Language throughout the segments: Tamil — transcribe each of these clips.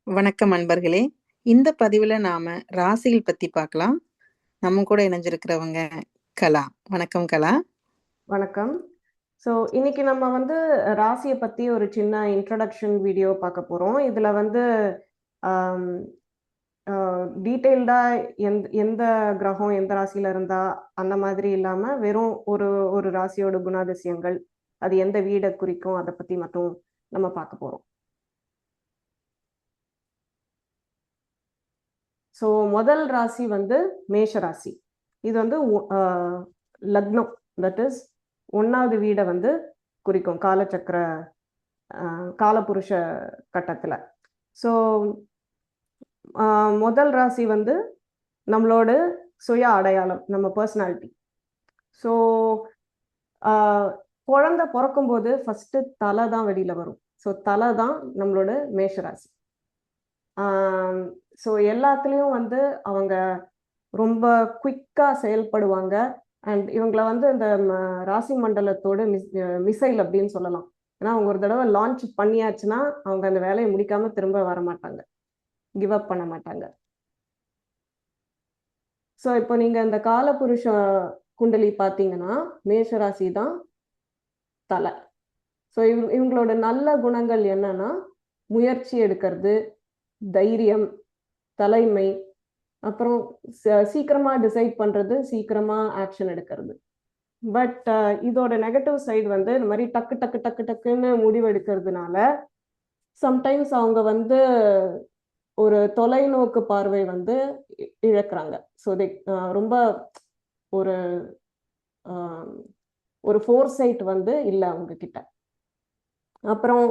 வணக்கம் அன்பர்களே. இந்த பதிவுல நாம ராசிகள் பத்தி பார்க்கலாம். நம்ம கூட இணைஞ்சிருக்கிறவங்க கலா. வணக்கம் கலா. வணக்கம். ஸோ இன்னைக்கு நம்ம வந்து ராசியை பற்றி ஒரு சின்ன இன்ட்ரடக்ஷன் வீடியோ பார்க்க போகிறோம். இதில் வந்து டீட்டெயில்டாக எந்த கிரகம் எந்த ராசியில் இருந்தா அந்த மாதிரி இல்லாமல் வெறும் ஒரு ராசியோட குணாதிசயங்கள், அது எந்த வீடை குறிக்கும், அதை பற்றி மட்டும் நம்ம பார்க்க போகிறோம். ஸோ முதல் ராசி வந்து மேஷ ராசி. இது வந்து லக்னம், தட் இஸ் 1வது வீடை வந்து குறிக்கும் காலச்சக்கர காலபுருஷ கட்டத்தில். ஸோ முதல் ராசி வந்து நம்மளோட சுய அடையாளம், நம்ம பர்சனாலிட்டி. ஸோ குழந்தை பிறக்கும்போது ஃபஸ்ட்டு தலை தான் வெளியில் வரும். ஸோ தலை தான் நம்மளோட மேஷ ராசி. ஸோ எல்லாத்துலேயும் வந்து அவங்க ரொம்ப குயிக்காக செயல்படுவாங்க. அண்ட் இவங்கள வந்து இந்த ராசி மண்டலத்தோட மிசைல் அப்படின்னு சொல்லலாம். ஏன்னா அவங்க ஒரு தடவை லான்ச் பண்ணியாச்சுன்னா அவங்க அந்த வேலையை முடிக்காம திரும்ப வர மாட்டாங்க, கிவ் அப் பண்ண மாட்டாங்க. ஸோ இப்போ நீங்கள் இந்த காலபுருஷ குண்டலி பார்த்தீங்கன்னா மேஷ ராசி தான் தலை. ஸோ இவங்களோட நல்ல குணங்கள் என்னன்னா முயற்சி எடுக்கிறது, தைரியம், தலைமை, அப்புறம் சீக்கிரமாக டிசைட் பண்ணுறது, சீக்கிரமாக ஆக்ஷன் எடுக்கிறது. பட் இதோட நெகட்டிவ் சைடு வந்து இந்த மாதிரி டக்கு டக்கு டக்கு டக்குன்னு முடிவு எடுக்கிறதுனால சம்டைம்ஸ் அவங்க வந்து ஒரு தொலைநோக்கு பார்வை வந்து இழக்கிறாங்க. ஸோ ரொம்ப ஒரு ஒரு ஃபோர்சைட் வந்து இல்லை அவங்க கிட்ட. அப்புறம்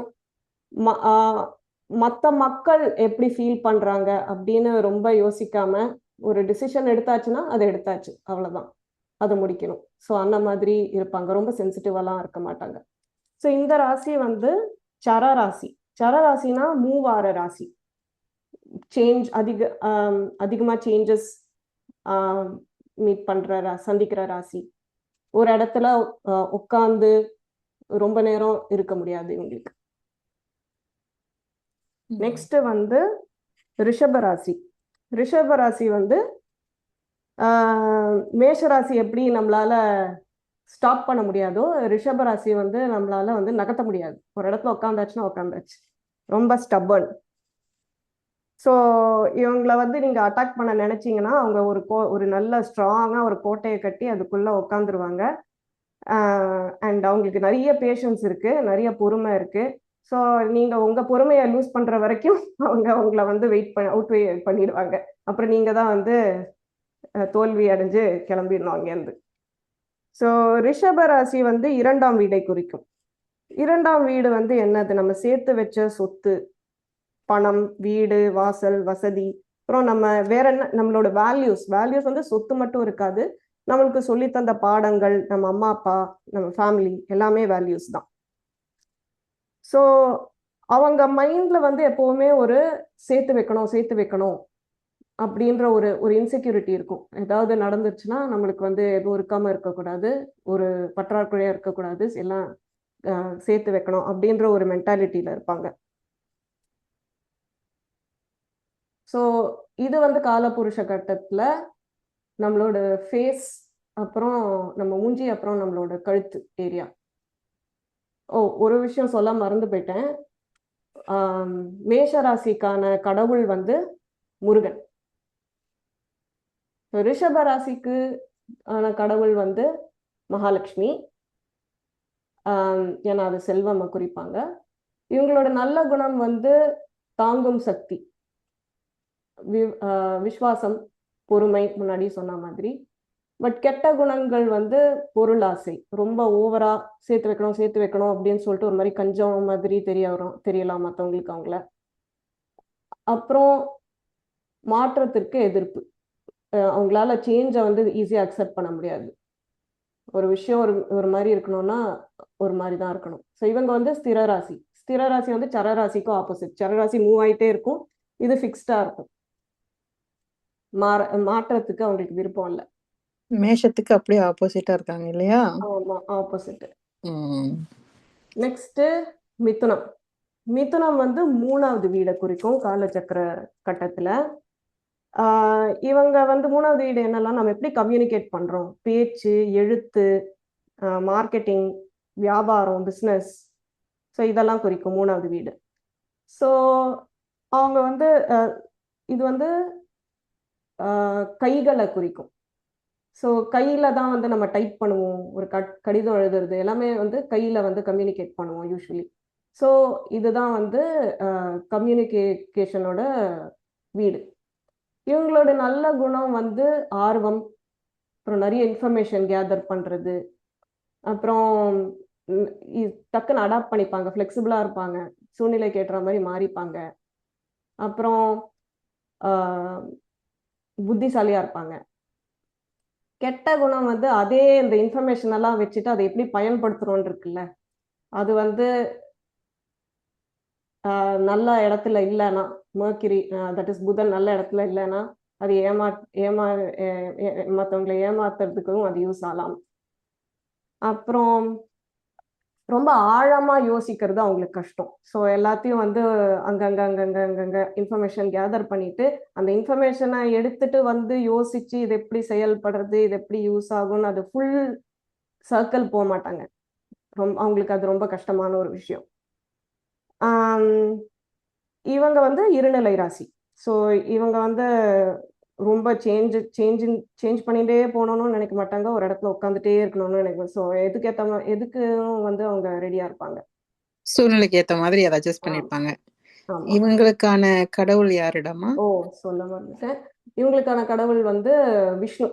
மற்ற மக்கள் எப்படி ஃபீல் பண்ணுறாங்க அப்படின்னு ரொம்ப யோசிக்காம ஒரு டிசிஷன் எடுத்தாச்சுன்னா அது எடுத்தாச்சு, அவ்வளோதான், அதை முடிக்கணும். ஸோ அந்த மாதிரி இருப்பாங்க, ரொம்ப சென்சிட்டிவெல்லாம் இருக்க மாட்டாங்க. ஸோ இந்த ராசி வந்து சரராசி. சரராசினா மூவார ராசி. சேஞ்ச் அதிகமாக சேஞ்சஸ் மீட் பண்ணுற சந்திக்கிற ராசி. ஒரு இடத்துல உட்காந்து ரொம்ப நேரம் இருக்க முடியாது இவங்களுக்கு. நெக்ஸ்ட் வந்து ரிஷபராசி. ரிஷபராசி வந்து மேஷராசி எப்படி நம்மளால ஸ்டாப் பண்ண முடியாதோ ரிஷபராசி வந்து நம்மளால வந்து நகர்த்த முடியாது. ஒரு இடத்துல உட்காந்தாச்சுன்னா உட்காந்தாச்சு, ரொம்ப ஸ்டப்பர்ன். ஸோ இவங்களை வந்து நீங்கள் அட்டாக் பண்ண நினச்சிங்கன்னா அவங்க ஒரு நல்ல ஸ்ட்ராங்காக ஒரு கோட்டையை கட்டி அதுக்குள்ளே உட்காந்துருவாங்க. அண்ட் அவங்களுக்கு நிறைய பேஷன்ஸ் இருக்குது, நிறைய பொறுமை இருக்குது. ஸோ நீங்கள் உங்கள் பொறுமையை லூஸ் பண்ணுற வரைக்கும் அவங்க உங்களை வந்து அவுட் பண்ணிடுவாங்க. அப்புறம் நீங்கள் தான் வந்து தோல்வி அடைஞ்சு கிளம்பிடணும் அங்கேருந்து. ஸோ ரிஷபராசி வந்து 2ஆம் வீடை குறிக்கும். 2ஆம் வீடு வந்து என்னது, நம்ம சேர்த்து வச்ச சொத்து, பணம், வீடு, வாசல், வசதி, அப்புறம் நம்ம வேற என்ன, நம்மளோட வேல்யூஸ் வந்து சொத்து மட்டும் இருக்காது, நம்மளுக்கு சொல்லி தந்த பாடங்கள், நம்ம அம்மா அப்பா, நம்ம ஃபேமிலி, எல்லாமே வேல்யூஸ் தான். ஸோ அவங்க மைண்ட்ல வந்து எப்பவுமே ஒரு சேர்த்து வைக்கணும் அப்படின்ற ஒரு இன்செக்யூரிட்டி இருக்கும். ஏதாவது நடந்துச்சுன்னா நம்மளுக்கு வந்து எதுவும் இருக்காம இருக்கக்கூடாது, ஒரு பற்றாக்குறையா இருக்கக்கூடாது, எல்லாம் சேர்த்து வைக்கணும் அப்படின்ற ஒரு மென்டாலிட்டியில இருப்பாங்க. ஸோ இது வந்து காலபுருஷ கட்டத்தில் நம்மளோட ஃபேஸ், அப்புறம் நம்ம மூஞ்சி, அப்புறம் நம்மளோட கழுத்து ஏரியா. ஒரு விஷயம் சொல்ல மறந்து போயிட்டேன். மேஷராசிக்கான கடவுள் வந்து முருகன். ரிஷப ராசிக்கு ஆன கடவுள் வந்து மகாலட்சுமி. ஏன்னா அது செல்வம் குறிப்பாங்க. இவங்களோட நல்ல குணம் வந்து தாங்கும் சக்தி, விஸ்வாசம், பொறுமை, முன்னாடி சொன்ன மாதிரி. பட் கெட்ட குணங்கள் வந்து பொருளாசை, ரொம்ப ஓவரா சேர்த்து வைக்கணும் அப்படின்னு சொல்லிட்டு ஒரு மாதிரி கஞ்சம் மாதிரி தெரியலாம் மற்றவங்களுக்கு அவங்கள. அப்புறம் மாற்றத்திற்கு எதிர்ப்பு, அவங்களால சேஞ்சை வந்து ஈஸியாக அக்செப்ட் பண்ண முடியாது. ஒரு விஷயம் ஒரு மாதிரி இருக்கணும்னா ஒரு மாதிரி தான் இருக்கணும். ஸோ இவங்க வந்து ஸ்திரராசி. ஸ்திரராசி வந்து சரராசிக்கும் ஆப்போசிட். சரராசி மூவ் ஆகிட்டே இருக்கும், இது ஃபிக்ஸ்டா இருக்கும், மாற்றத்துக்கு அவங்களுக்கு விருப்பம் இல்லை. மேஷத்துக்கு அப்படியே ஆப்போசிட்டா இருக்காங்க இல்லையா? ஆமா, ஆப்போசிட். நெக்ஸ்ட் மிதுனம். மிதுனம் வந்து 3வது வீடை குறிக்கும் காலச்சக்கர கட்டத்துல. இவங்க வந்து 3வது வீடு என்னெல்லாம் நம்ம எப்படி கம்யூனிகேட் பண்றோம், பேச்சு, எழுத்து, மார்க்கெட்டிங், வியாபாரம், பிஸ்னஸ். ஸோ இதெல்லாம் குறிக்கும் 3வது வீடு. ஸோ அவங்க வந்து இது வந்து கைகளை குறிக்கும். ஸோ கையில தான் வந்து நம்ம டைப் பண்ணுவோம், ஒரு கடிதம் எழுதுறது எல்லாமே வந்து கையில வந்து கம்யூனிகேட் பண்ணுவோம் யூஸ்வலி. ஸோ இதுதான் வந்து கம்யூனிகேஷனோட வீடு. இவங்களோட நல்ல குணம் வந்து ஆர்வம், அப்புறம் நிறைய இன்ஃபர்மேஷன் கேதர் பண்றது, அப்புறம் டக்குன்னு அடாப்ட் பண்ணிப்பாங்க, ஃப்ளெக்சிபிளா இருப்பாங்க, சூழ்நிலைக்கு ஏற்ற மாதிரி மாறிப்பாங்க, அப்புறம் புத்திசாலியா இருப்பாங்க. கெட்ட குணம் வந்து அதே இந்த இன்ஃபர்மேஷன் எல்லாம் வச்சுட்டு அதை எப்படி பயன்படுத்துறோம்னு இருக்குல்ல, அது வந்து நல்ல இடத்துல இல்லைன்னா, மர்க்கிரி தட் இஸ் புதன் நல்ல இடத்துல இல்லைன்னா அது மற்றவங்களை ஏமாத்துறதுக்கும் அது யூஸ் ஆகலாம். அப்புறம் ரொம்ப ஆழமா யோசிக்கிறது அவங்களுக்கு கஷ்டம். ஸோ எல்லாத்தையும் வந்து அங்கங்க இன்ஃபர்மேஷன் கேதர் பண்ணிட்டு அந்த இன்ஃபர்மேஷனை எடுத்துட்டு வந்து யோசிச்சு இது எப்படி செயல்படுறது, இது எப்படி யூஸ் ஆகும்னு அது ஃபுல் சர்க்கிள் போக மாட்டாங்க. அவங்களுக்கு அது ரொம்ப கஷ்டமான ஒரு விஷயம். இவங்க வந்து இருநிலை ராசி. ஸோ இவங்க வந்து ரொம்ப சேஞ்ச் பண்ணிட்டே போகணும்னு நினைக்க மாட்டாங்க, ஒரு இடத்துல உட்காந்துட்டே இருக்கணும்னு நினைக்கும். ஸோ எதுக்கும் வந்து அவங்க ரெடியா இருப்பாங்க, சூழ்நிலைக்கு ஏத்த மாதிரி அதை அட்ஜஸ்ட் பண்ணிருப்பாங்க. இவங்களுக்கான கடவுள் யாரிடமா? சொல்ல வந்துட்டேன். இவங்களுக்கான கடவுள் வந்து விஷ்ணு.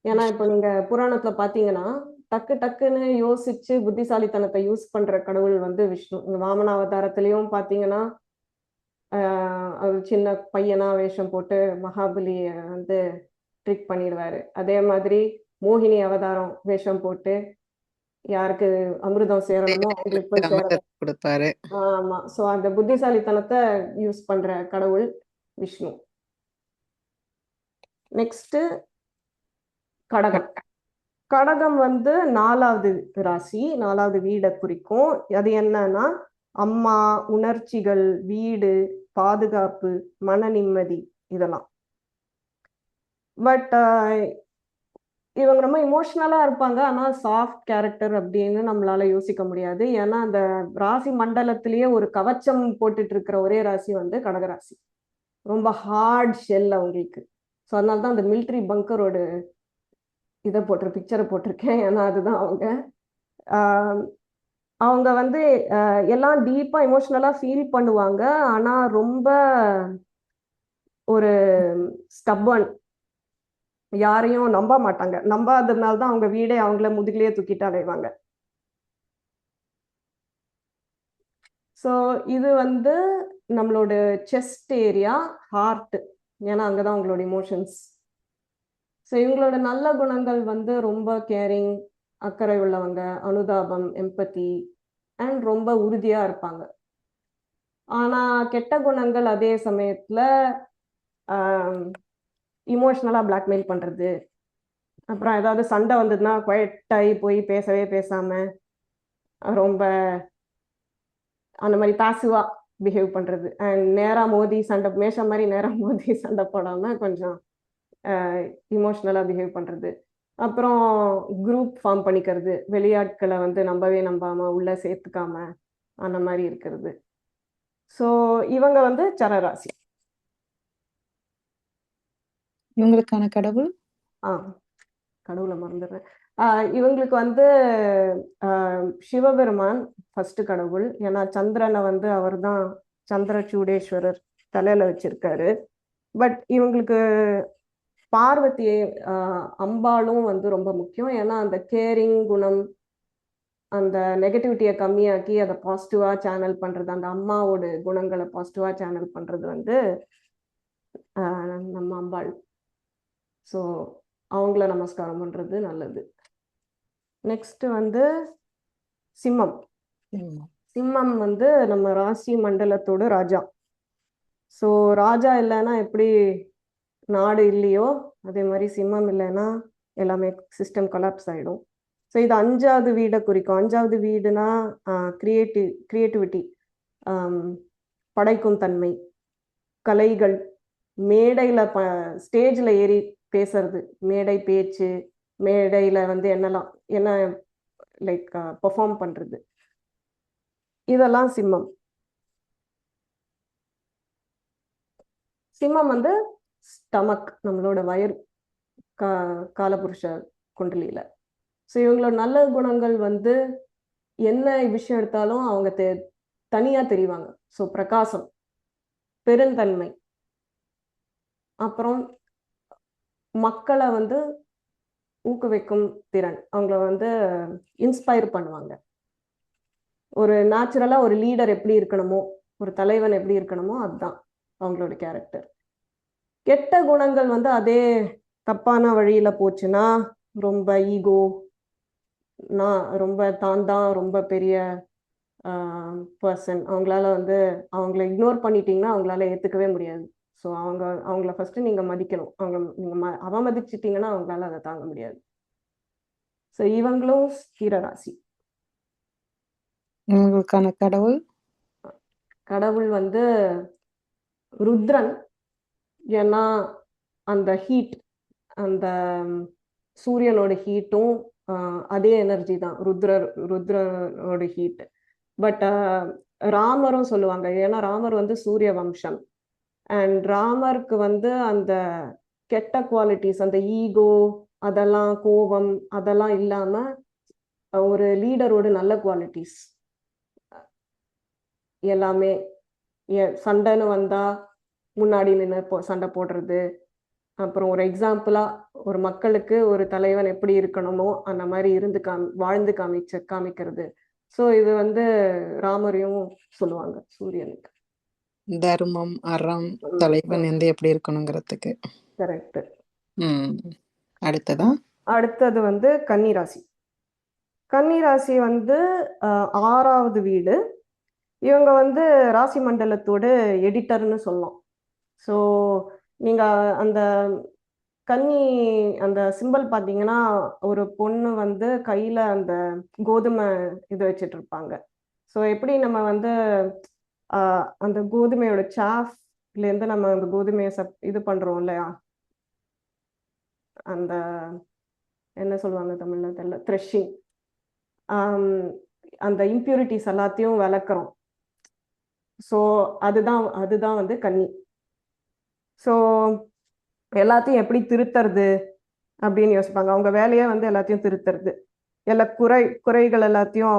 ஏன்னா இப்போ நீங்க புராணத்துல பாத்தீங்கன்னா டக்குன்னு யோசிச்சு புத்திசாலித்தனத்தை யூஸ் பண்ற கடவுள் வந்து விஷ்ணு. இங்க வாமன அவதாரத்திலையும் பாத்தீங்கன்னா அவர் சின்ன பையனா வேஷம் போட்டு மகாபலிய வந்து ட்ரிக் பண்ணிடுவாரு. அதே மாதிரி மோகினி அவதாரம் வேஷம் போட்டு யாருக்கு அமிர்தம் சேரணுமோ அவங்களுக்கு போய் கொடுப்பாரு. ஆமா. சோ அந்த புத்திசாலித்தனத்தை யூஸ் பண்ற கடவுள் விஷ்ணு. நெக்ஸ்ட் கடகம். கடகம் வந்து 4வது ராசி, 4வது வீடை குறிக்கும். அது என்னன்னா அம்மா, உணர்ச்சிகள், வீடு, பாதுகாப்பு, மன நிம்மதி, இதெல்லாம். பட் இவங்க ரொம்ப இமோஷனலா இருப்பாங்க, ஆனா சாஃப்ட் கேரக்டர் அப்படின்னு நம்மளால யோசிக்க முடியாது. ஏன்னா அந்த ராசி மண்டலத்திலேயே ஒரு கவச்சம் போட்டுட்டு இருக்கிற ஒரே ராசி வந்து கடகராசி. ரொம்ப ஹார்ட் ஷெல் அவங்களுக்கு. ஸோ அதனால்தான் அந்த மிலிட்ரி பங்கரோட பிக்சரை போட்டிருக்கேன். ஏன்னா அதுதான் அவங்க. அவங்க வந்து எல்லாம் டீப்பா இமோஷனலா ஃபீல் பண்ணுவாங்க, ஆனா ரொம்ப ஒரு ஸ்டப்பர்ன், யாரையும் நம்ப மாட்டாங்க. நம்பாததுனால தான் அவங்க வீடே அவங்கள முதுகிலேயே தூக்கிட்டு அலைவாங்க. ஸோ இது வந்து நம்மளோட செஸ்ட் ஏரியா, ஹார்ட். ஏன்னா அங்கதான் அவங்களோட இமோஷன்ஸ். ஸோ இவங்களோட நல்ல குணங்கள் வந்து ரொம்ப கேரிங், அக்கறை உள்ளவங்க, அனுதாபம், எம்பத்தி, அண்ட் ரொம்ப உறுதியா இருப்பாங்க. ஆனா கெட்ட குணங்கள் அதே சமயத்துல இமோஷனலா பிளாக்மெயில் பண்றது, அப்புறம் ஏதாவது சண்டை வந்ததுன்னா குவைட்டாகி போய் பேசவே பேசாம ரொம்ப அந்த மாதிரி பாசிவா பிஹேவ் பண்றது, அண்ட் நேரா மோதி சண்டை, மேஷம் மாதிரி நேரா மோதி சண்டை போடாம கொஞ்சம் இமோஷனலா பிஹேவ் பண்றது, அப்புறம் குரூப் ஃபார்ம் பண்ணிக்கிறது, வெளியாட்களை வந்து நம்பாம உள்ள சேர்த்துக்காம அந்த மாதிரி இருக்கிறது. ஸோ இவங்க வந்து சரராசி. இவங்களுக்கான கடவுள் கடவுளை மறந்துடுறேன். இவங்களுக்கு வந்து சிவபெருமான் ஃபர்ஸ்ட் கடவுள். ஏன்னா சந்திரனை வந்து அவர் தான் சந்திரசூடேஸ்வரர் தலையில வச்சிருக்காரு. பட் இவங்களுக்கு பார்வதி அம்பாளும் வந்து ரொம்ப முக்கியம். ஏன்னா அந்த கேரிங் குணம், அந்த நெகட்டிவிட்டியை கம்மியாக்கி அதை பாசிட்டிவா சேனல் பண்றது, அந்த அம்மாவோட குணங்களை பாசிட்டிவா சேனல் பண்றது வந்து நம்ம அம்பாள். ஸோ அவங்கள நமஸ்காரம் பண்றது நல்லது. நெக்ஸ்ட் வந்து சிம்மம். சிம்மம் வந்து நம்ம ராசி மண்டலத்தோட ராஜா. ஸோ ராஜா இல்லைன்னா எப்படி நாடு இல்லையோ அதே மாதிரி சிம்மம் இல்லைன்னா எல்லாமே சிஸ்டம் கொலாப்ஸ் ஆகிடும். ஸோ இது 5வது வீடை குறிக்கும். 5வது வீடுனா கிரியேட்டிவிட்டி, படைக்கும் தன்மை, கலைகள், மேடையில் ஸ்டேஜில் ஏறி பேசுறது, மேடை பேச்சு, மேடையில் வந்து என்ன லைக் பெர்ஃபார்ம் பண்ணுறது, இதெல்லாம் சிம்மம். சிம்மம் வந்து ஸ்டமக், நம்மளோட வயிறு, காலபுருஷ குண்டலியில். ஸோ இவங்களோட நல்ல குணங்கள் வந்து என்ன விஷயம் எடுத்தாலும் அவங்க தனியாக தெரிவாங்க. ஸோ பிரகாசம், பெருந்தன்மை, அப்புறம் மக்களை வந்து ஊக்குவிக்கும் திறன், அவங்கள வந்து இன்ஸ்பயர் பண்ணுவாங்க. ஒரு நேச்சுரலாக ஒரு லீடர் எப்படி இருக்கணுமோ, ஒரு தலைவன் எப்படி இருக்கணுமோ அதுதான் அவங்களோட கேரக்டர். கெட்ட குணங்கள் வந்து அதே தப்பான வழியில் போச்சுன்னா ரொம்ப ஈகோ, நான் ரொம்ப தான் ரொம்ப பெரிய பர்சன், அவங்களால வந்து அவங்கள இக்னோர் பண்ணிட்டீங்கன்னா அவங்களால ஏற்றுக்கவே முடியாது. ஸோ அவங்கள ஃபஸ்ட்டு நீங்கள் மதிக்கணும். நீங்கள் அவமதிச்சிட்டிங்கன்னா அவங்களால அதை தாங்க முடியாது. ஸோ இவங்களும் ஸ்திரராசி. இவங்களுக்கான கடவுள் கடவுள் வந்து ருத்ரன். ஏன்னா அந்த ஹீட், அந்த சூரியனோட ஹீட்டும் அதே எனர்ஜி தான் ருத்ரனோட ஹீட். பட் ராமரும் சொல்லுவாங்க, ஏன்னா ராமர் வந்து சூரிய வம்சம். அண்ட் ராமருக்கு வந்து அந்த கெட்ட குவாலிட்டிஸ், அந்த ஈகோ, அதெல்லாம் கோபம் அதெல்லாம் இல்லாம ஒரு லீடரோட நல்ல குவாலிட்டிஸ் எல்லாமே. சண்டைன்னு வந்தா முன்னாடி நின்று சண்டை போடுறது, அப்புறம் ஒரு எக்ஸாம்பிளா ஒரு மக்களுக்கு ஒரு தலைவன் எப்படி இருக்கணுமோ அந்த மாதிரி வாழ்ந்து காமிக்கிறது. ஸோ இது வந்து ராமரையும் சொல்லுவாங்க சூரியனுக்கு. தர்மம், அறம், தலைவன் எந்த எப்படி இருக்கணுங்கிறதுக்கு. கரெக்ட். அடுத்ததா அடுத்தது வந்து கன்னிராசி. கன்னிராசி வந்து 6வது வீடு. இவங்க வந்து ராசி மண்டலத்தோட எடிட்டர்னு சொல்லலாம். ஸோ நீங்கள் அந்த கன்னி அந்த சிம்பிள் பார்த்தீங்கன்னா ஒரு பொண்ணு வந்து கையில் அந்த கோதுமை இது வச்சுட்டு இருப்பாங்க. ஸோ எப்படி நம்ம வந்து அந்த கோதுமையோட சாஃப்லேருந்து நம்ம அந்த கோதுமையை இது பண்ணுறோம் இல்லையா, அந்த என்ன சொல்லுவாங்க தமிழில் தெரியல, த்ரெஷிங், அந்த இம்ப்யூரிட்டிஸ் எல்லாத்தையும் விளக்குறோம். ஸோ அதுதான் வந்து கன்னி. ஸோ எல்லாத்தையும் எப்படி திருத்துறது அப்படின்னு யோசிப்பாங்க. அவங்க வேலையே வந்து எல்லாத்தையும் திருத்துறது. எல்லா குறைகள் எல்லாத்தையும்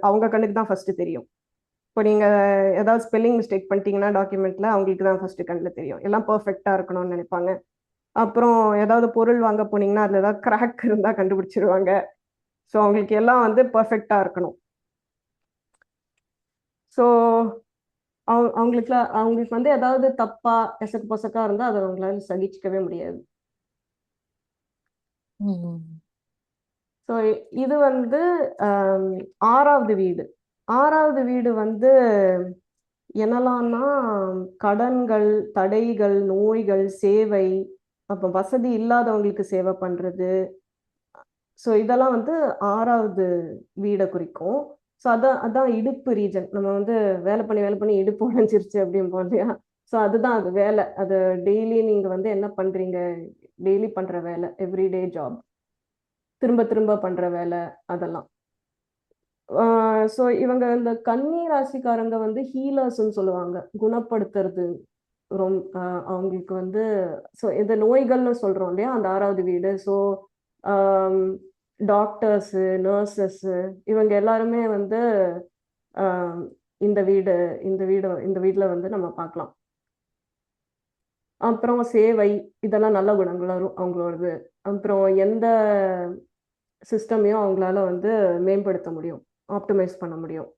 அவங்க கண்ணுக்கு தான் ஃபர்ஸ்ட் தெரியும். இப்போ நீங்கள் ஏதாவது ஸ்பெல்லிங் மிஸ்டேக் பண்ணிட்டீங்கன்னா டாக்குமெண்ட்டில் அவங்களுக்கு தான் ஃபர்ஸ்ட் கண்ணில் தெரியும். எல்லாம் பர்ஃபெக்டாக இருக்கணும்னு நினைப்பாங்க. அப்புறம் ஏதாவது பொருள் வாங்க போனீங்கன்னா அதில் ஏதாவது கிராக் இருந்தால் கண்டுபிடிச்சிருவாங்க. ஸோ அவங்களுக்கு எல்லாம் வந்து பர்ஃபெக்டாக இருக்கணும். ஸோ அவங்களுக்கு வந்து ஏதாவது தப்பா எசக்கு பொசக்கா இருந்தால் அதை அவங்களால சகிச்சிக்கவே முடியாது. ஸோ இது வந்து 6வது வீடு. 6வது வீடு வந்து என்னலாம்னா கடன்கள், தடைகள், நோய்கள், சேவை, அப்போ வசதி இல்லாதவங்களுக்கு சேவை பண்றது. ஸோ இதெல்லாம் வந்து 6வது வீடை குறிக்கும். ஸோ அதான் இடுப்பு ரீஜன். நம்ம வந்து வேலை பண்ணி இடுப்பு உடைஞ்சிருச்சு அப்படிம்போம் இல்லையா. ஸோ அதுதான் அது வேலை. அது டெய்லி நீங்கள் வந்து என்ன பண்ணுறீங்க, டெய்லி பண்ணுற வேலை, எவ்ரிடே ஜாப், திரும்ப திரும்ப பண்ணுற வேலை, அதெல்லாம். ஸோ இவங்க இந்த கன்னி ராசிக்காரங்க வந்து ஹீலர்ஸ்ன்னு சொல்லுவாங்க, குணப்படுத்துறது. அவங்களுக்கு வந்து ஸோ இந்த நோய்கள்னு சொல்கிறோம் இல்லையா, அந்த 6வது வீடு. ஸோ டாக்டர்ஸு, நர்சஸ்ஸு, இவங்க எல்லாருமே வந்து இந்த வீட்டில் வந்து நம்ம பார்க்கலாம். அப்புறம் சேவை, இதெல்லாம் நல்ல குணங்கள் வரும் அவங்களோடது. அப்புறம் எந்த சிஸ்டமையும் அவங்களால வந்து மேம்படுத்த முடியும், ஆப்டிமைஸ் பண்ண முடியும்.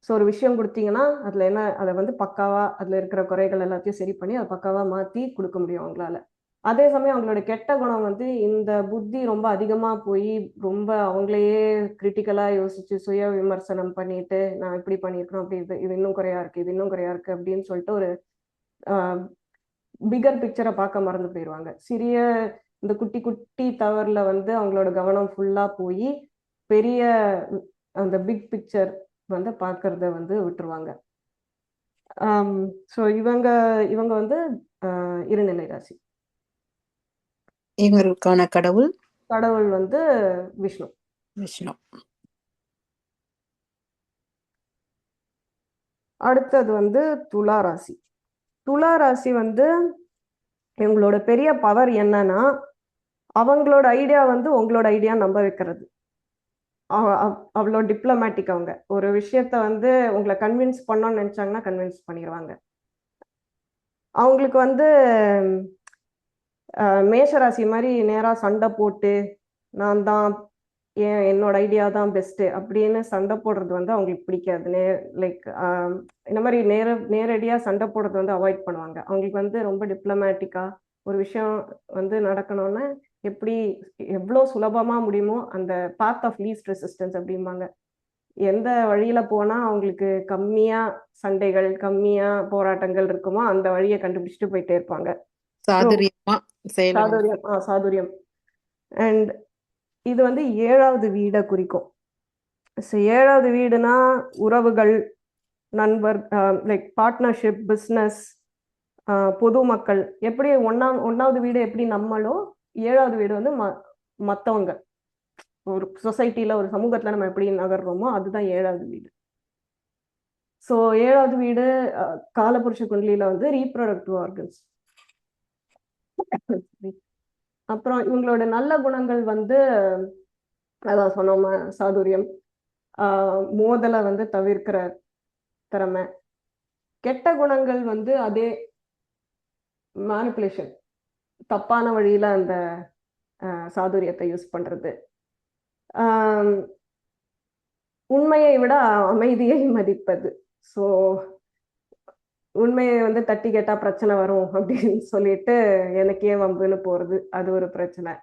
ஸோ ஒரு விஷயம் கொடுத்தீங்கன்னா அதை வந்து பக்காவாக அதில் இருக்கிற குறைகள் எல்லாத்தையும் சரி பண்ணி அதை பக்காவாக மாற்றி கொடுக்க முடியும் அவங்களால. அதே சமயம் அவங்களோட கெட்ட குணம் வந்து இந்த புத்தி ரொம்ப அதிகமாக போய் ரொம்ப அவங்களையே கிரிட்டிக்கலாக யோசிச்சு சுய விமர்சனம் பண்ணிட்டு, நான் இப்படி பண்ணியிருக்கணும், அப்படி இது இன்னும் குறையா இருக்கு, இது இன்னும் குறையா இருக்கு அப்படின்னு சொல்லிட்டு ஒரு பிகர் பிக்சரை பார்க்க மறந்து போயிடுவாங்க. சிறிய இந்த குட்டி குட்டி தவறுல வந்து அவங்களோட கவனம் ஃபுல்லாக போய் பெரிய அந்த பிக் பிக்சர் வந்து பார்க்கறத வந்து விட்டுருவாங்க. ஸோ இவங்க இவங்க வந்து இருநிலை ராசி. இவங்களுக்கான கடவுள் கடவுள் வந்து விஷ்ணு. விஷ்ணு. அடுத்தது வந்து துலா ராசி. துலா ராசி வந்து இவங்களோட பெரிய பவர் என்னன்னா, அவங்களோட ஐடியா வந்து உங்களோட ஐடியா நம்ப வைக்கிறது. அவ்வளோ டிப்ளமேட்டிக் அவங்க. ஒரு விஷயத்த வந்து உங்களை கன்வின்ஸ் பண்ணணும்னு நினைச்சாங்கன்னா கன்வின்ஸ் பண்ணிடுவாங்க. அவங்களுக்கு வந்து மேஷராசி மாதிரி நேரா சண்டை போட்டு நான் தான் என்னோட ஐடியா தான் பெஸ்ட் அப்படின்னு சண்டை போடுறது வந்து அவங்களுக்கு பிடிக்காது. லைக் இந்த மாதிரி நேரடியா சண்டை போடுறது வந்து அவாய்ட் பண்ணுவாங்க. அவங்களுக்கு வந்து ரொம்ப டிப்ளமேட்டிக்கா ஒரு விஷயம் வந்து நடக்கணும்னா எப்படி எவ்வளோ சுலபமா முடியுமோ அந்த பாத் ஆஃப் லீஸ்ட் ரெசிஸ்டன்ஸ் அப்படிம்பாங்க. எந்த வழியில போனா அவங்களுக்கு கம்மியா சண்டைகள் கம்மியா போராட்டங்கள் இருக்குமோ அந்த வழியை கண்டுபிடிச்சிட்டு போயிட்டே இருப்பாங்க. சாதுரியமா செயல வந்து சாதுரியம் சாதுரியம். அண்ட் இது வந்து 7வது வீடை குறிக்கும். ஸோ 7வது வீடுனா உறவுகள், நண்பர், லைக் பார்ட்னர்ஷிப், பிஸ்னஸ், பொதுமக்கள். எப்படி ஒன்னாவது வீடு எப்படி நம்மளோ 7வது வீடு வந்து மற்றவங்க. ஒரு சொசைட்டில ஒரு சமூகத்துல நம்ம எப்படி நகர்றோமோ அதுதான் 7வது வீடு. ஸோ 7வது வீடு காலபுருஷ குண்டலியில வந்து ரீப்ரொடக்டிவ் ஆர்கன்ஸ். அப்புறம் இவங்களோட நல்ல குணங்கள் வந்து அதான் சொன்னோமா, சாதுரியம், மோதலை வந்து தவிர்க்கிற திறமை. கெட்ட குணங்கள் வந்து அதே மேனிப்புலேஷன், தப்பான வழியில அந்த சாதுரியத்தை யூஸ் பண்றது. உண்மையை விட அமைதியை மதிப்பது. ஸோ உண்மையை வந்து தட்டி கேட்டா பிரச்சனை வரும் அப்படின்னு சொல்லிட்டு எனக்கே வம்புன்னு போறது, அது ஒரு பிரச்சனை.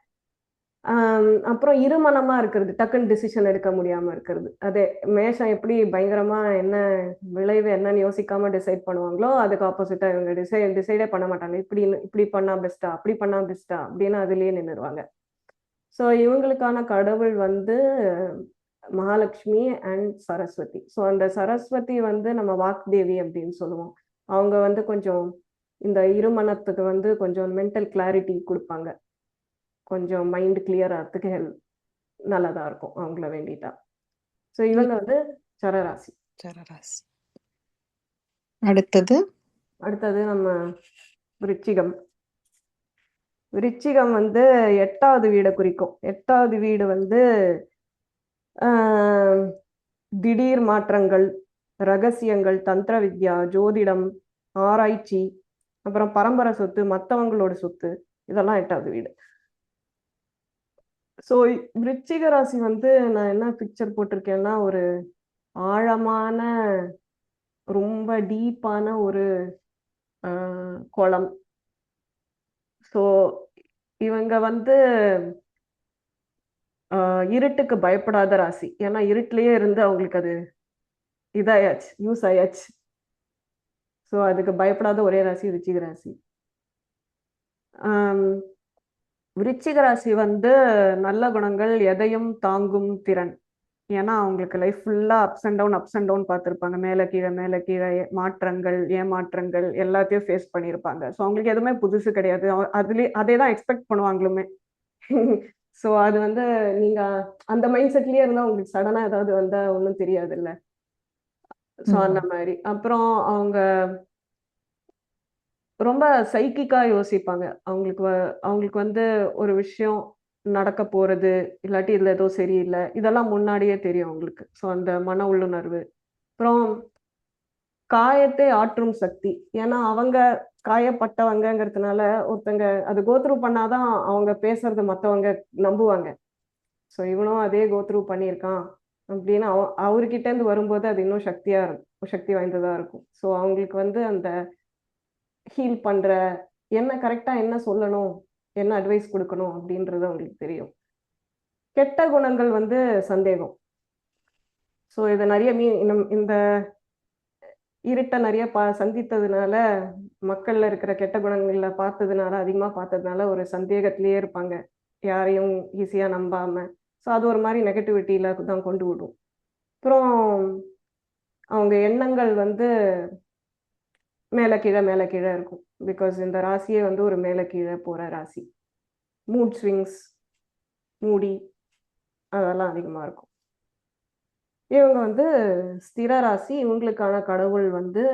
அப்புறம் இருமனமா இருக்கிறது, டக்குன்னு டிசிஷன் எடுக்க முடியாம இருக்கிறது. அதே மேஷம் எப்படி பயங்கரமா என்ன விளைவு என்னன்னு யோசிக்காம டிசைட் பண்ணுவாங்களோ அதுக்கு ஆப்போசிட்டா இவங்க டிசைடே பண்ண மாட்டாங்க. இப்படி பண்ணா பெஸ்டா, அப்படி பண்ணா பெஸ்டா அப்படின்னு அதுலயே நின்றுடுவாங்க. ஸோ இவங்களுக்கான கடவுள் வந்து மகாலட்சுமி அண்ட் சரஸ்வதி. ஸோ அந்த சரஸ்வதி வந்து நம்ம வாக்தேவி அப்படின்னு சொல்லுவோம். அவங்க வந்து கொஞ்சம் இந்த இருமனத்துக்கு வந்து கொஞ்சம் மென்டல் கிளாரிட்டி கொடுப்பாங்க. கொஞ்சம் மைண்ட் கிளியர் ஆகிறதுக்கு நல்லதா இருக்கும் அவங்கள வேண்டிட்டா. ஸோ இவங்க வந்து சரராசி. சரராசி. அடுத்தது நம்ம விருச்சிகம். விருச்சிகம் வந்து 8வது வீடை குறிக்கும். 8வது வீடு வந்து திடீர் மாற்றங்கள், ரகசியங்கள், தந்திர வித்யா, ஜோதிடம், ஆராய்ச்சி, அப்புறம் பரம்பரை சொத்து, மற்றவங்களோட சொத்து, இதெல்லாம் 8வது வீடு. ஸோ விருச்சிக ராசி வந்து நான் என்ன பிக்சர் போட்டிருக்கேன்னா ஒரு ஆழமான ரொம்ப டீப்பான ஒரு குளம். ஸோ இவங்க வந்து இருட்டுக்கு பயப்படாத ராசி. ஏன்னா இருட்டிலேயே இருந்து அவங்களுக்கு அது இதாயாச்சு, யூஸ் ஆயாச்சு. ஸோ அதுக்கு பயப்படாத ஒரே ராசி விருச்சிக ராசி. விருச்சிக ராசி வந்து நல்ல குணங்கள், எதையும் தாங்கும் திறன். ஏன்னா அவங்களுக்கு லைஃப் ஃபுல்லா அப்ஸ் அண்ட் டவுன் பார்த்துருப்பாங்க. மேலே கீழே மாற்றங்கள், ஏமாற்றங்கள் எல்லாத்தையும் ஃபேஸ் பண்ணியிருப்பாங்க. ஸோ அவங்களுக்கு எதுவுமே புதுசு கிடையாது. அதே தான் எக்ஸ்பெக்ட் பண்ணுவாங்களுமே. ஸோ அது வந்து நீங்க அந்த மைண்ட் செட்லயே இருந்தா உங்களுக்கு சடனா ஏதாவது வந்தா ஒன்றும் தெரியாது இல்ல. ஸோ அந்த மாதிரி. அப்புறம் அவங்க ரொம்ப சைக்கிக்கா யோசிப்பாங்க. அவங்களுக்கு வந்து ஒரு விஷயம் நடக்க போறது, இல்லாட்டி இதுல ஏதோ சரியில்லை, இதெல்லாம் முன்னாடியே தெரியும் அவங்களுக்கு. ஸோ அந்த மன உள்ளுணர்வு. அப்புறம் காயத்தை ஆற்றும் சக்தி. ஏன்னா அவங்க காயப்பட்டவங்கிறதுனால ஒருத்தங்க அது கோத்ரூ பண்ணாதான் அவங்க பேசுறது மற்றவங்க நம்புவாங்க. ஸோ இவனும் அதே கோத்ரூ பண்ணியிருக்கான் அப்படின்னு அவர்கிட்ட இருந்து வரும்போது அது இன்னும் சக்தி வாய்ந்ததா இருக்கும். ஸோ அவங்களுக்கு வந்து அந்த ஹீல் பண்ற என்ன கரெக்டா என்ன சொல்லணும், என்ன அட்வைஸ் கொடுக்கணும் அப்படின்றது அவங்களுக்கு தெரியும். கெட்ட குணங்கள் வந்து சந்தேகம். ஸோ இதை நிறைய இந்த இருட்டை நிறைய சந்தித்ததுனால, மக்கள்ல இருக்கிற கெட்ட குணங்கள்ல அதிகமா பார்த்ததுனால ஒரு சந்தேகத்திலேயே இருப்பாங்க. யாரையும் ஈஸியா நம்பாம. ஸோ அது ஒரு மாதிரி நெகட்டிவிட்டியில தான் கொண்டு விடும். அப்புறம் அவங்க எண்ணங்கள் வந்து மேலே கீழே மேலே கீழே இருக்கும். பிகாஸ் இந்த ராசியே வந்து ஒரு மேலே கீழே போகிற ராசி. மூட் ஸ்விங்ஸ், மூடி அதெல்லாம் அதிகமாக இருக்கும். இவங்க வந்து ஸ்திர ராசி. இவங்களுக்கான கடவுள் வந்து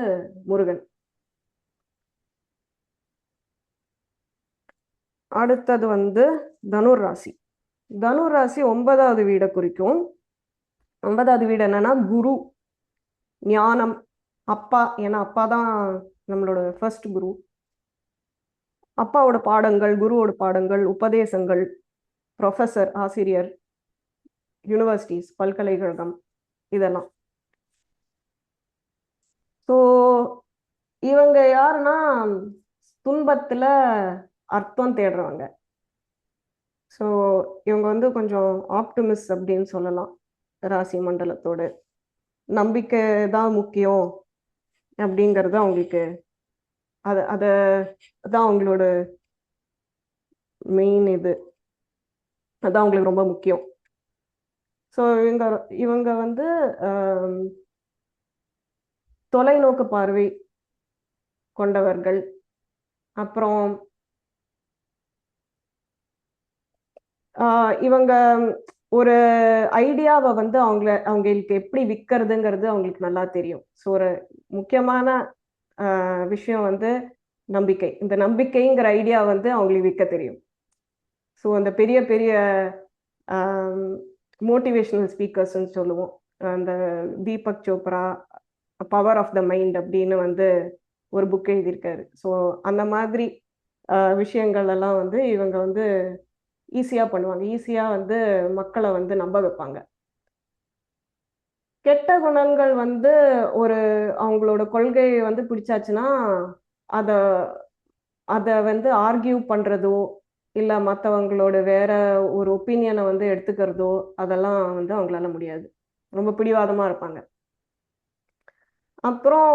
முருகன். அடுத்தது வந்து தனுர் ராசி. தனுர் ராசி 9வது வீடை குறிக்கும். 9வது வீடு என்னன்னா குரு, ஞானம், அப்பா. ஏன்னா அப்பா தான் நம்மளோட ஃபர்ஸ்ட் குரு. அப்பாவோட பாடங்கள், குருவோட பாடங்கள், உபதேசங்கள், ப்ரொஃபஸர், ஆசிரியர், யூனிவர்சிட்டிஸ், பல்கலைக்கழகம், இதெல்லாம். ஸோ இவங்க யாருன்னா துன்பத்துல அர்த்தம் தேடுறவங்க. ஸோ இவங்க வந்து கொஞ்சம் ஆப்டிமிஸ்ட் அப்படின்னு சொல்லலாம். ராசி மண்டலத்தோடு நம்பிக்கை தான் முக்கியம் அப்படிங்கிறது அவங்களுக்கு, அது அதை தான் அவங்களோட மெயின் இது, அதான் அவங்களுக்கு ரொம்ப முக்கியம். ஸோ இவங்க இவங்க வந்து தொலைநோக்கு பார்வை கொண்டவர்கள். அப்புறம் இவங்க ஒரு ஐடியாவை வந்து அவங்களுக்கு எப்படி விற்கிறதுங்கிறது அவங்களுக்கு நல்லா தெரியும். ஸோ ஒரு முக்கியமான விஷயம் வந்து நம்பிக்கை. இந்த நம்பிக்கைங்கிற ஐடியா வந்து அவங்களுக்கு விற்க தெரியும். ஸோ அந்த பெரிய பெரிய மோட்டிவேஷனல் ஸ்பீக்கர்ஸ்ன்னு சொல்லுவோம். அந்த Deepak Chopra power of the mind அப்படின்னு வந்து ஒரு புக் எழுதியிருக்காரு. ஸோ அந்த மாதிரி விஷயங்கள் எல்லாம் வந்து இவங்க வந்து ஈஸியாக பண்ணுவாங்க. ஈஸியாக வந்து மக்களை வந்து நம்ப வைப்பாங்க. கெட்ட குணங்கள் வந்து ஒரு அவங்களோட கொள்கையை வந்து பிடிச்சாச்சுன்னா அதை அதை வந்து ஆர்கியூ பண்ணுறதோ இல்லை மற்றவங்களோட வேற ஒரு ஒப்பீனியனை வந்து எடுத்துக்கிறதோ அதெல்லாம் வந்து அவங்களால முடியாது. ரொம்ப பிடிவாதமாக இருப்பாங்க. அப்புறம்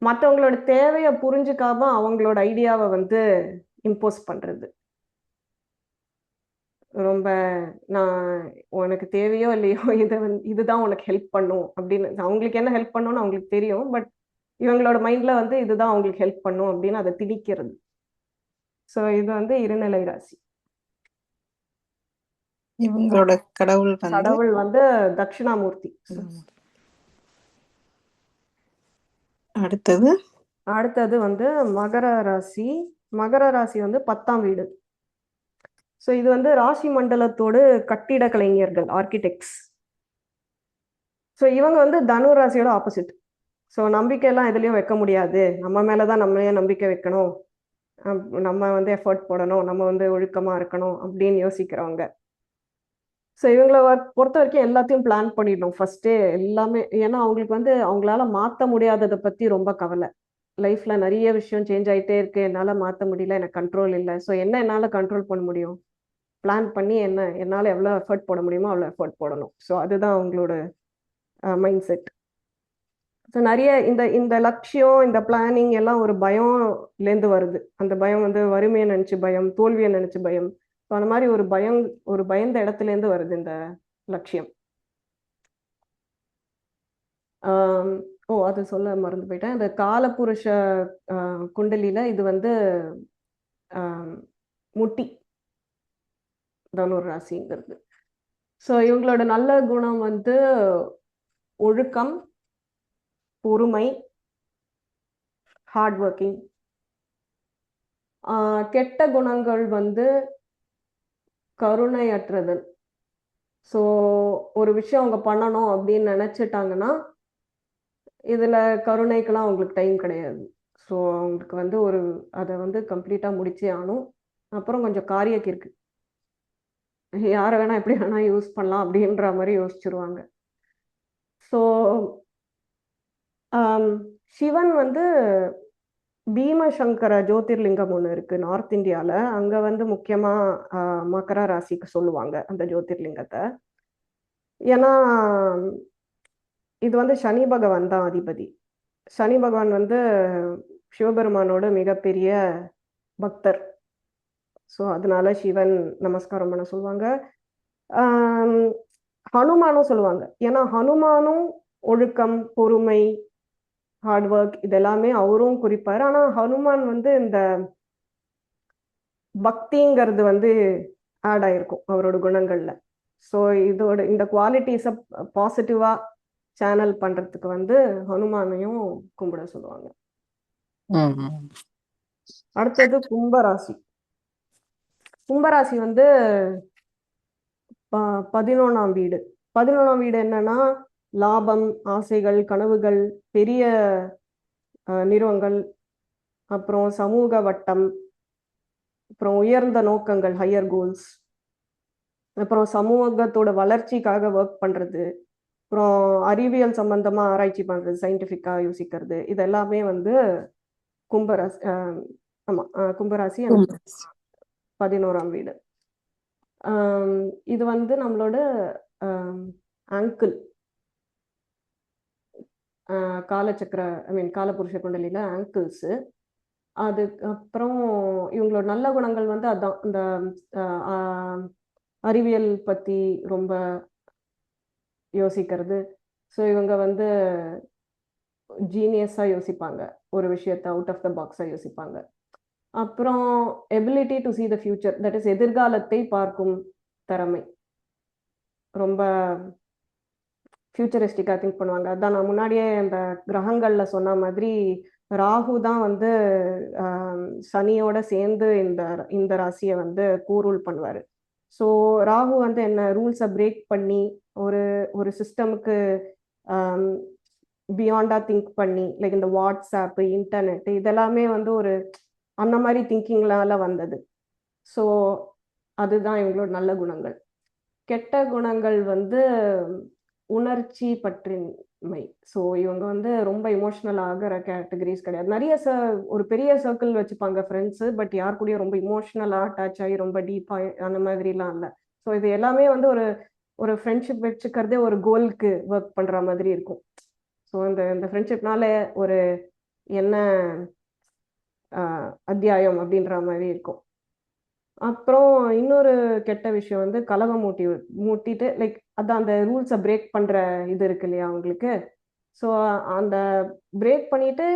மற்றவங்களோட தேவையை புரிஞ்சுக்காம அவங்களோட ஐடியாவை வந்து இம்போஸ் பண்ணுறது. ரொம்ப நான் உனக்கு தேவையோ இல்லையோ இதை வந்து இதுதான் உனக்கு ஹெல்ப் பண்ணும் அப்படின்னு அவங்களுக்கு என்ன ஹெல்ப் பண்ணும்னு அவங்களுக்கு தெரியும். பட் இவங்களோட மைண்ட்ல வந்து இதுதான் அவங்களுக்கு ஹெல்ப் பண்ணும் அப்படின்னு அதை திணிக்கிறது. ஸோ இது வந்து இருநிலை ராசி. இவங்களோட கடவுள் வந்து தட்சிணாமூர்த்தி. அடுத்தது வந்து மகர ராசி. மகர ராசி வந்து 10ஆம் வீடு. ஸோ இது வந்து ராசி மண்டலத்தோடு கட்டிட கலைஞர்கள், ஆர்கிடெக்ட்ஸ். ஸோ இவங்க வந்து தனு ராசியோட ஆப்போசிட். ஸோ நம்பிக்கையெல்லாம் எதுலேயும் வைக்க முடியாது, நம்ம மேலே தான் நம்மளே நம்பிக்கை வைக்கணும், நம்ம வந்து எஃபர்ட் போடணும், நம்ம வந்து ஒழுக்கமாக இருக்கணும் அப்படின்னு யோசிக்கிறவங்க. ஸோ இவங்களை பொறுத்த வரைக்கும் எல்லாத்தையும் பிளான் பண்ணிடணும் ஃபர்ஸ்டே எல்லாமே. ஏன்னா அவங்களுக்கு வந்து அவங்களால மாற்ற முடியாததை பற்றி ரொம்ப கவலை. லைஃப்பில் நிறைய விஷயம் சேஞ்ச் ஆகிட்டே இருக்கு, என்னால் மாற்ற முடியல, எனக்கு கண்ட்ரோல் இல்லை. ஸோ என்ன என்னால் கண்ட்ரோல் பண்ண முடியும்? பிளான் பண்ணி என்னால் எவ்வளோ எஃபர்ட் போட முடியுமோ அவ்வளோ எஃபர்ட் போடணும். ஸோ அதுதான் அவங்களோட மைண்ட் செட். ஸோ நிறைய இந்த லட்சியம், இந்த பிளானிங் எல்லாம் ஒரு பயம்லேருந்து வருது. அந்த பயம் வந்து வறுமையை நினச்சி பயம், தோல்வியை நினச்சி பயம். ஸோ அந்த மாதிரி ஒரு பயந்த இடத்துலேருந்து வருது இந்த லட்சியம். அது சொல்ல மறந்து போயிட்டேன். இந்த காலபுருஷ குண்டலியில் இது வந்து முட்டி தனுர் ராசிங்கிறது. ஸோ இவங்களோட நல்ல குணம் வந்து ஒழுக்கம், பொறுமை, ஹார்ட் ஒர்க்கிங். கெட்ட குணங்கள் வந்து கருணையற்றதல். ஸோ ஒரு விஷயம் அவங்க பண்ணணும் அப்படின்னு நினச்சிட்டாங்கன்னா இதில் கருணைக்கெல்லாம் அவங்களுக்கு டைம் கிடையாது. ஸோ அவங்களுக்கு வந்து அதை வந்து கம்ப்ளீட்டாக முடிச்சே ஆகணும். அப்புறம் கொஞ்சம் காரியக்கிற்கு, யாரை வேணால் எப்படி வேணால் யூஸ் பண்ணலாம் அப்படின்ற மாதிரி யோசிச்சுருவாங்க. ஸோ சிவன் வந்து பீமசங்கர ஜோதிர்லிங்கம் ஒன்று இருக்குது நார்த் இந்தியாவில். அங்கே வந்து முக்கியமாக மகர ராசிக்கு சொல்லுவாங்க அந்த ஜோதிர்லிங்கத்தை. ஏன்னா இது வந்து சனி பகவான் தான் அதிபதி. சனி பகவான் வந்து சிவபெருமானோட மிகப்பெரிய பக்தர். ஸோ அதனால சிவன் நமஸ்காரம் பண்ண சொல்லுவாங்க. ஹனுமானும் சொல்லுவாங்க. ஏன்னா ஹனுமானும் ஒழுக்கம், பொறுமை, ஹார்ட் ஒர்க் இதெல்லாமே அவரும் குறிப்பாரு. ஆனா ஹனுமான் வந்து இந்த பக்திங்கிறது வந்து ஆட் ஆயிருக்கும் அவரோட குணங்கள்ல. ஸோ இதோட இந்த குவாலிட்டிஸை பாசிட்டிவா சேனல் பண்றதுக்கு வந்து ஹனுமானையும் கும்பிட சொல்லுவாங்க. ம். அடுத்தது கும்பராசி. கும்பராசி வந்து 11ஆம் வீடு. 11ஆம் வீடு என்னன்னா லாபம், ஆசைகள், கனவுகள், பெரிய நிறுவங்கள், அப்புறம் சமூக வட்டம், அப்புறம் உயர்ந்த நோக்கங்கள், ஹையர் கோல்ஸ், அப்புறம் சமூகத்தோட வளர்ச்சிக்காக ஒர்க் பண்றது, அப்புறம் அறிவியல் சம்பந்தமா ஆராய்ச்சி பண்றது, சயின்டிஃபிக்கா யோசிக்கிறது, இது எல்லாமே வந்து கும்பராசி. ஆமா, கும்பராசி and கும்பராசி. 11ஆம் வீடு. இது வந்து நம்மளோட ஆங்கிள் காலச்சக்கர, ஐ மீன் காலபுருஷ குண்டலில ஆங்கிள்ஸ். அதுக்கப்புறம் இவங்களோட நல்ல குணங்கள் வந்து அதான் இந்த அறிவியல் பத்தி ரொம்ப யோசிக்கிறது. ஸோ இவங்க வந்து ஜீனியஸா யோசிப்பாங்க, ஒரு விஷயத்த அவுட் ஆஃப் த பாக்ஸா யோசிப்பாங்க. அப்புறம் ability to see the future, that is எதிர்காலத்தை பார்க்கும் திறமை. ரொம்ப ஃபியூச்சரிஸ்டிக்காக திங்க் பண்ணுவாங்க. அதான் நான் முன்னாடியே அந்த கிரகங்கள்ல சொன்ன மாதிரி ராகு தான் வந்து சனியோட சேர்ந்து இந்த இந்த ராசியை வந்து கூரூல் பண்ணுவார். ஸோ ராகு வந்து என்ன ரூல்ஸை பிரேக் பண்ணி ஒரு ஒரு சிஸ்டமுக்கு பியாண்டா திங்க் பண்ணி, லைக் இந்த வாட்ஸ்அப், இன்டர்நெட் இதெல்லாமே வந்து ஒரு அந்த மாதிரி திங்கிங்லால வந்தது. ஸோ அதுதான் இவங்களோட நல்ல குணங்கள். கெட்ட குணங்கள் வந்து உணர்ச்சி பற்றின்மை. ஸோ இவங்க வந்து ரொம்ப இமோஷனல் ஆகிற கேட்டகரிஸ் கிடையாது. நிறைய ஒரு பெரிய சர்க்கிள் வச்சுப்பாங்க ஃப்ரெண்ட்ஸு, பட் யார் கூடயும் ரொம்ப இமோஷனலாக அட்டாச் ஆகி ரொம்ப டீப்பாக அந்த மாதிரிலாம் இல்லை. ஸோ இது எல்லாமே வந்து ஒரு ஒரு ஃப்ரெண்ட்ஷிப் வச்சுக்கிறதே ஒரு கோலுக்கு ஒர்க் பண்ணுற மாதிரி இருக்கும். ஸோ இந்த இந்த ஃப்ரெண்ட்ஷிப்னால ஒரு என்ன அத்தியாயம் அப்படின்ற மாதிரி இருக்கும். அப்புறம் இன்னொரு கெட்ட விஷயம் வந்து கலகம் மூட்டிட்டு லைக் அதான் அந்த ரூல்ஸை பிரேக் பண்ற இது இருக்கு இல்லையா அவங்களுக்கு. ஸோ அந்த பிரேக் பண்ணிட்டு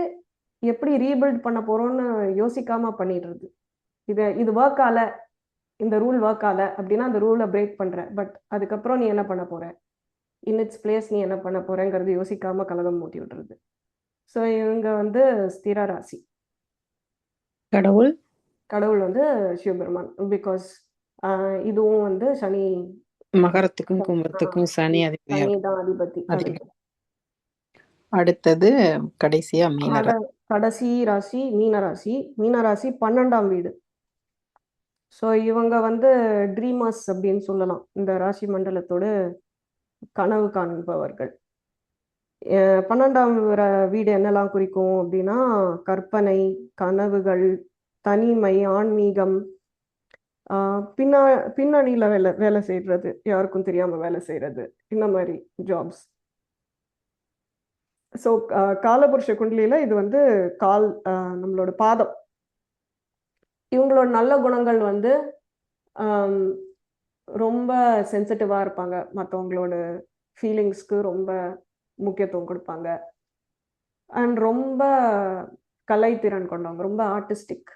எப்படி ரீபில்ட் பண்ண போறோம்னு யோசிக்காம பண்ணிடுறது. இது ஒர்க் ஆல, இந்த ரூல் ஒர்க் ஆல அப்படின்னா அந்த ரூலை பிரேக் பண்ற, பட் அதுக்கப்புறம் நீ என்ன பண்ண போற, இன் இட்ஸ் பிளேஸ் நீ என்ன பண்ண போறேங்கிறது யோசிக்காம கலகம் மூட்டி விடுறது. ஸோ இவங்க வந்து ஸ்திர ராசி. கடவுள் கடவுள் வந்து சிவபெருமான். பிகாஸ் இதுவும் வந்து சனி, மகரத்துக்கும் கும்பத்துக்கும் சனி அதிபதியா சனி தான் அதிபதி. அதிபதி. அடுத்தது கடைசியா கடைசி ராசி மீன ராசி. மீன ராசி 12ஆம் வீடு. ஸோ இவங்க வந்து ட்ரீமர்ஸ் அப்படின்னு சொல்லலாம். இந்த ராசி மண்டலத்தோட கனவு காண்பவர்கள். 12ஆம் வீடு என்னெல்லாம் குறிக்கும் அப்படின்னா கற்பனை, கனவுகள், தனிமை, ஆன்மீகம், பின்னணியில வேலை செய்யறது, யாருக்கும் தெரியாம வேலை செய்யறது, இந்த மாதிரி ஜாப்ஸ். ஸோ காலபுருஷ குண்டலியில இது வந்து நம்மளோட பாதம். இவங்களோட நல்ல குணங்கள் வந்து ரொம்ப சென்சிட்டிவா இருப்பாங்க, மற்றவங்களோட ஃபீலிங்ஸ்க்கு ரொம்ப முக்கியத்துவம் கொடுப்பாங்க, அண்ட் ரொம்ப கலைத்திறன் கொண்டவங்க, ரொம்ப ஆர்டிஸ்டிக்,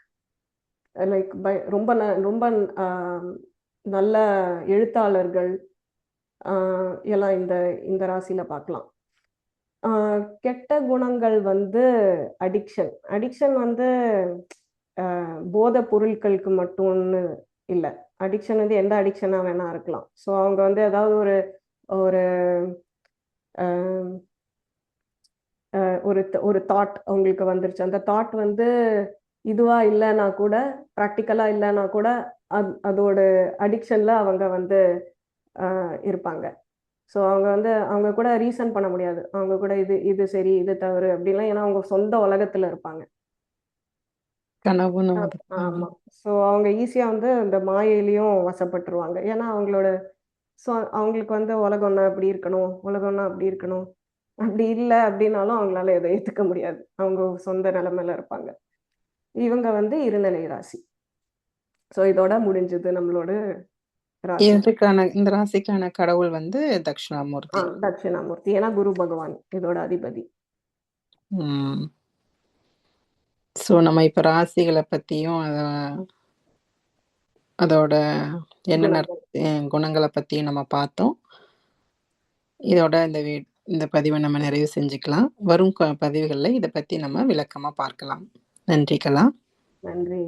லைக் ரொம்ப ரொம்ப நல்ல எழுத்தாளர்கள் எல்லாம் இந்த இந்த ராசியில பார்க்கலாம். கெட்ட குணங்கள் வந்து அடிக்ஷன் வந்து போதை பொருட்களுக்கு மட்டும்னு இல்லை. அடிக்ஷன் வந்து எந்த அடிக்ஷனாக வேணா இருக்கலாம். ஸோ அவங்க வந்து ஏதாவது ஒரு ஒரு ஒரு தாட் அவங்களுக்கு வந்துருச்சு, அந்த தாட் வந்து இதுவா இல்லைன்னா கூட, ப்ராக்டிக்கலா இல்லைன்னா கூட அதோட அடிக்ஷன்ல அவங்க வந்து இருப்பாங்க. ஸோ அவங்க கூட ரீசன் பண்ண முடியாது, அவங்க கூட இது சரி இது தவறு அப்படின்லாம். ஏன்னா அவங்க சொந்த உலகத்துல இருப்பாங்க. ஆமா. ஸோ அவங்க ஈஸியா வந்து இந்த மாயையிலையும் வசப்பட்டுருவாங்க. ஏன்னா அவங்களுக்கு வந்து உலகம்னா அப்படி இருக்கணும், உலகம்னா அப்படி இருக்கணும், அப்படி இல்லை அப்படின்னாலும் அவங்களால எதை ஏற்றுக்க முடியாது. அவங்க சொந்த நிலைமையில இருப்பாங்க. இவங்க வந்து இருநிலை ராசி. ஸோ இதோட முடிஞ்சது நம்மளோட ராசி. இந்த ராசிக்கான கடவுள் வந்து தட்சிணாமூர்த்தி. தட்சிணாமூர்த்தி. ஏன்னா குரு பகவான் இதோட அதிபதி. ஸோ நம்ம இப்ப ராசிகளை பத்தியும் அதோட என்னென்ன குணங்களை பத்தியும் நம்ம பார்த்தோம். இதோட இந்த பதிவை நம்ம நிறைவு செஞ்சுக்கலாம். வரும் பதிவுகளில் இதை பத்தி நம்ம விளக்கமா பார்க்கலாம். நன்றி கலா. நன்றி.